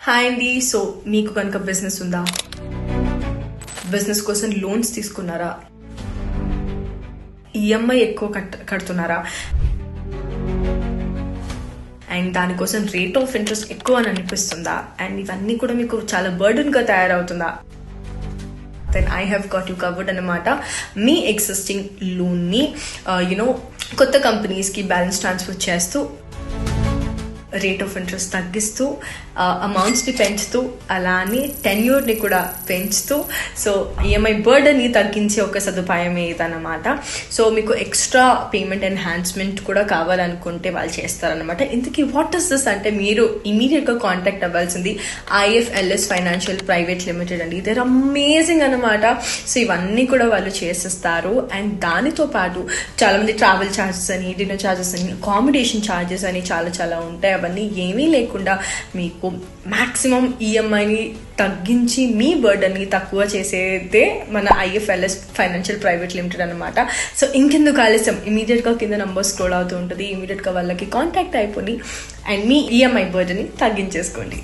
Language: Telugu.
హాయ్ అండి. సో మీకు కనుక బిజినెస్ ఉందా, బిజినెస్ కోసం లోన్స్ తీసుకున్నారా, ఈఎంఐ ఎక్కువ కడుతున్నారా అండ్ దానికోసం రేట్ ఆఫ్ ఇంట్రెస్ట్ ఎక్కువ అని అనిపిస్తుందా అండ్ ఇవన్నీ కూడా మీకు చాలా బర్డెన్ గా తయారవుతుందా, then I have got you covered అనమాట. మీ ఎగ్జిస్టింగ్ లోన్ ని కొత్త కంపెనీస్ కి బ్యాలెన్స్ ట్రాన్స్ఫర్ చేస్తూ, రేట్ ఆఫ్ ఇంట్రెస్ట్ తగ్గిస్తూ, అమౌంట్స్ని పెంచుతూ, అలానే టెన్యూర్ని కూడా పెంచుతూ, సో ఈఎంఐ బర్డన్ని తగ్గించే ఒక సదుపాయం ఇదన్నమాట. సో మీకు ఎక్స్ట్రా పేమెంట్ ఎన్హాన్స్మెంట్ కూడా కావాలనుకుంటే వాళ్ళు చేస్తారనమాట. ఇంతకీ వాట్ ఇస్ దిస్ అంటే మీరు ఇమీడియట్గా కాంటాక్ట్ అవ్వాల్సింది IFLS ఫైనాన్షియల్ ప్రైవేట్ లిమిటెడ్ అండి. ఇదే అమేజింగ్ అనమాట. సో ఇవన్నీ కూడా వాళ్ళు చేసేస్తారు. అండ్ దానితో పాటు చాలామంది ట్రావెల్ ఛార్జెస్ అని, డిన్నర్ ఛార్జెస్ అని, అకామిడేషన్ ఛార్జెస్ అని చాలా ఉంటాయి. అవన్నీ ఏమీ లేకుండా మీకు మాక్సిమం ఈఎంఐని తగ్గించి మీ బర్డన్ని తక్కువ చేసేదే మన IFLS ఫైనాన్షియల్ ప్రైవేట్ లిమిటెడ్ అనమాట. సో ఇంకెందుకు ఆలస్యం, ఇమీడియట్గా కింద నంబర్ స్క్రోల్ అవుతూ ఉంటుంది. ఇమీడియట్గా వాళ్ళకి కాంటాక్ట్ అయిపోయి అండ్ మీ ఈఎంఐ బర్డన్ని తగ్గించేసుకోండి.